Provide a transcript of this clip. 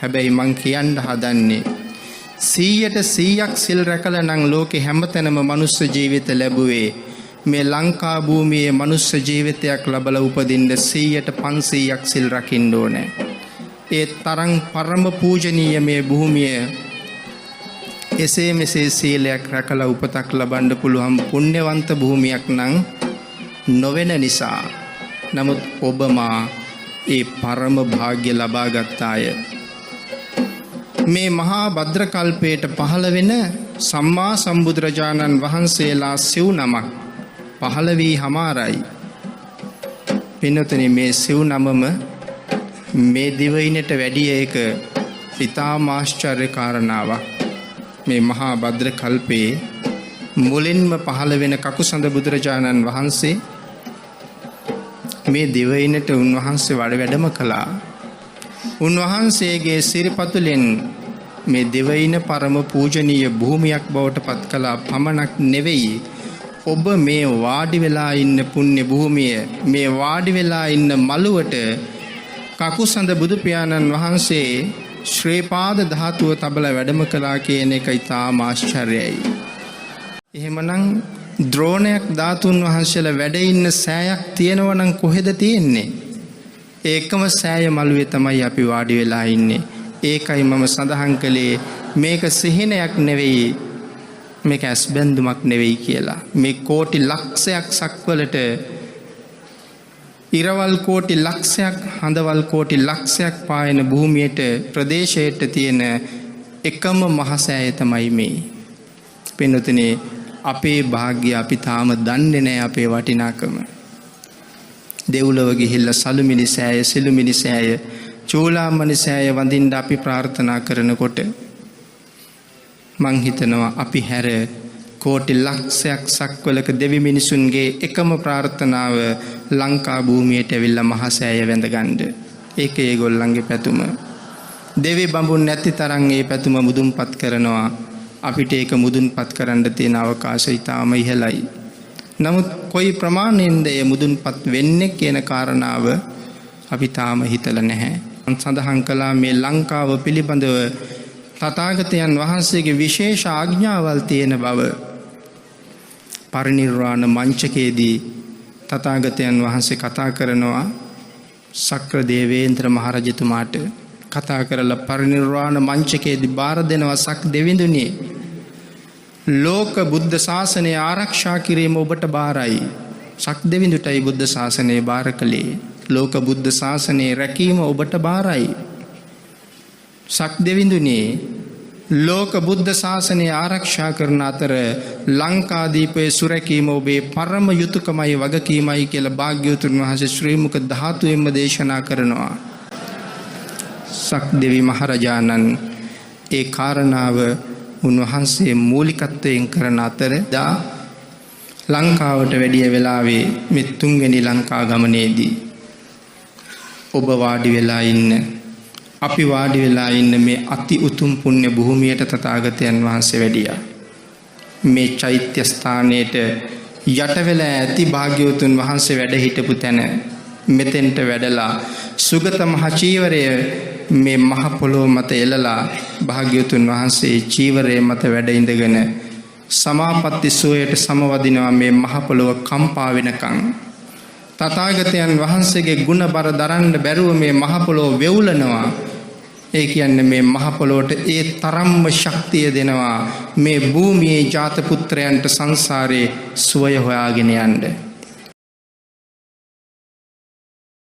හැබැයි මං කියන්න හදන්නේ 100% සිල් රැකලා නම් ලෝකේ හැමතැනම මනුස්ස ජීවිත ලැබුවේ මේ ලංකා භූමියේ මනුස්ස ජීවිතයක් ලැබලා උපදින්න 100% සිල් රකින්න ඕනේ. ඒ තරම් පරම පූජනීය මේ භූමිය එසේ මෙසේ සීලයක් රැකලා උපතක් ලබන්න පුළුවන් පුණ්‍යවන්ත භූමියක් නම් නොවන නිසා. නමුත් ඔබමා ඒ පරම භාග්‍ය ලබා ගත්තාය. මේ මහා භද්‍ර කල්පයට පහළ වෙන සම්මා සම්බුදුරජාණන් වහන්සේලා සිව් නමක් පහළ වී හමාරයි. පින්නතුනි මේ සිව් නමම මේ දිවයිනට වැඩි එක ඉතාම ආශ්චර්ය කාරණාවක්. මේ මහා භද්‍ර කල්පයේ මුලින්ම පහළ වෙන කකුසඳ බුදුරජාණන් වහන්සේ මේ දිවයිනට උන්වහන්සේ වැඩම කළා. උන්වහන්සේගේ සිරිපතුලෙන් මේ දිවයින පරම පූජනීය භූමියක් බවට පත් කළා පමණක් නෙවෙයි, ඔබ මේ වාඩි වෙලා ඉන්න පුණ්‍ය භූමිය, මේ වාඩි වෙලා ඉන්න මළුවට කකුසඳ බුදු පියාණන් වහන්සේ ශ්‍රී පාද ධාතුව තබලා වැඩම කළා කියන එක ඉතාම ආශ්චර්යයි. එහෙමනම් ද්‍රෝණයක් ධාතුන් වහන්සේලා වැඩ ඉන්න සෑයක් තියෙනවා නම් කොහෙද තියෙන්නේ? ඒකම සෑය මළුවේ තමයි අපි වාඩි වෙලා ඉන්නේ. ඒකයි මම සඳහන් කළේ මේක සිහිනයක් නෙවෙයි, මේක ඇස්බැඳුමක් නෙවෙයි කියලා. මේ කෝටි ලක්ෂයක් සක්වලට ඉරවල් කෝටි ලක්ෂයක්, හඳවල් කෝටි ලක්ෂයක් පායන භූමියට ප්‍රදේශයට තියෙන එකම මහසෑය තමයි මේ. පින්නතුනේ අපේ භාග්‍ය අපි තාම දන්නේ නැහැ අපේ වටිනාකම. දෙව්ලොව ගිහිල්ලා සලුමිනි සෑය, සිළුමිනි සෑය, චූලාමණි සෑය වඳින්න අපි ප්‍රාර්ථනා කරනකොට මං හිතනවා අපි හැර කෝටි ලක්ෂයක් සක්වලක දෙවි මිනිසුන්ගේ එකම ප්‍රාර්ථනාව ලංකා භූමියට ඇවිල්ලා මහසෑය වැඳගන්න. ඒක ඒගොල්ලන්ගේ පැතුම. දෙවි බඹුන් නැති තරම් ඒ පැතුම මුදුන්පත් කරනවා. අපිට ඒක මුදුන්පත් කරන්න තියෙන අවකාශය ඉතාම ඉහළයි. නමුත් කොයි ප්‍රමාණයෙන්ද ඒ මුදුන්පත් වෙන්නේ කියන කාරණාව අපි තාම හිතලා නැහැ. සඳහන් කළා මේ ලංකාව පිළිබඳව තථාගතයන් වහන්සේගේ විශේෂ ආඥාවල් තියෙන බව. පරිනිර්වාණ මංචකයේදී තථාගතයන් වහන්සේ කතා කරනවා සක්‍ර දේවේන්ද්‍ර මහරජතුමාට. කතා කරලා පරිනිර්වාණ මංචකයේදී බාර දෙනවා සක් දෙවිඳුනි, ලෝක බුද්ධ ශාසනය ආරක්ෂා කිරීම ඔබට බාරයි. සක් දෙවිඳුටයි බුද්ධ ශාසනය බාර කළේ. ලෝක බුද්ධ ශාසනයේ රැකීම ඔබට බාරයි. සක් දෙවිඳුනි, ලෝක බුද්ධ ශාසනය ආරක්ෂා කරන අතර ලංකාදීපයේ සුරැකීම ඔබේ පරම යුතුයකමයි වගකීමයි කියලා භාග්‍යවතුන් වහන්සේ ශ්‍රී මුක ධාතුවෙන්ම දේශනා කරනවා. සක් දෙවි මහරජාණන් ඒ කාරණාව උන්වහන්සේ මූලිකත්වයෙන් කරන අතර දා ලංකාවට වැඩිය වෙලාවේ මේ තුන්වෙනි ලංකා ගමනේදී ඔබ වාඩි වෙලා ඉන්න, අපි වාඩි වෙලා ඉන්න මේ අති උතුම් පුණ්‍ය භූමියට තථාගතයන් වහන්සේ වැඩියා. මේ චෛත්‍ය ස්ථානයේට යට වෙලා ඇති භාග්‍යවතුන් වහන්සේ වැඩ හිටපු තැන මෙතෙන්ට වැඩලා සුගත මහ චීවරය මේ මහ පොළොව මත එළලා භාග්‍යවතුන් වහන්සේ චීවරය මත වැඩ ඉඳගෙන සමාපatti සෝයට සමවදිනවා. මේ මහ පොළොව කම්පා වෙනකන් තථාගතයන් වහන්සේගේ ගුණ බර දරන්න බැරුව මේ මහ පොළොව වෙවුලනවා. ඒ කියන්නේ මේ මහ පොළොවට ඒ තරම්ම ශක්තිය දෙනවා මේ භූමියේ ජාත පුත්‍රයන්ට සංසාරේ සුවය හොයාගෙන යන්න.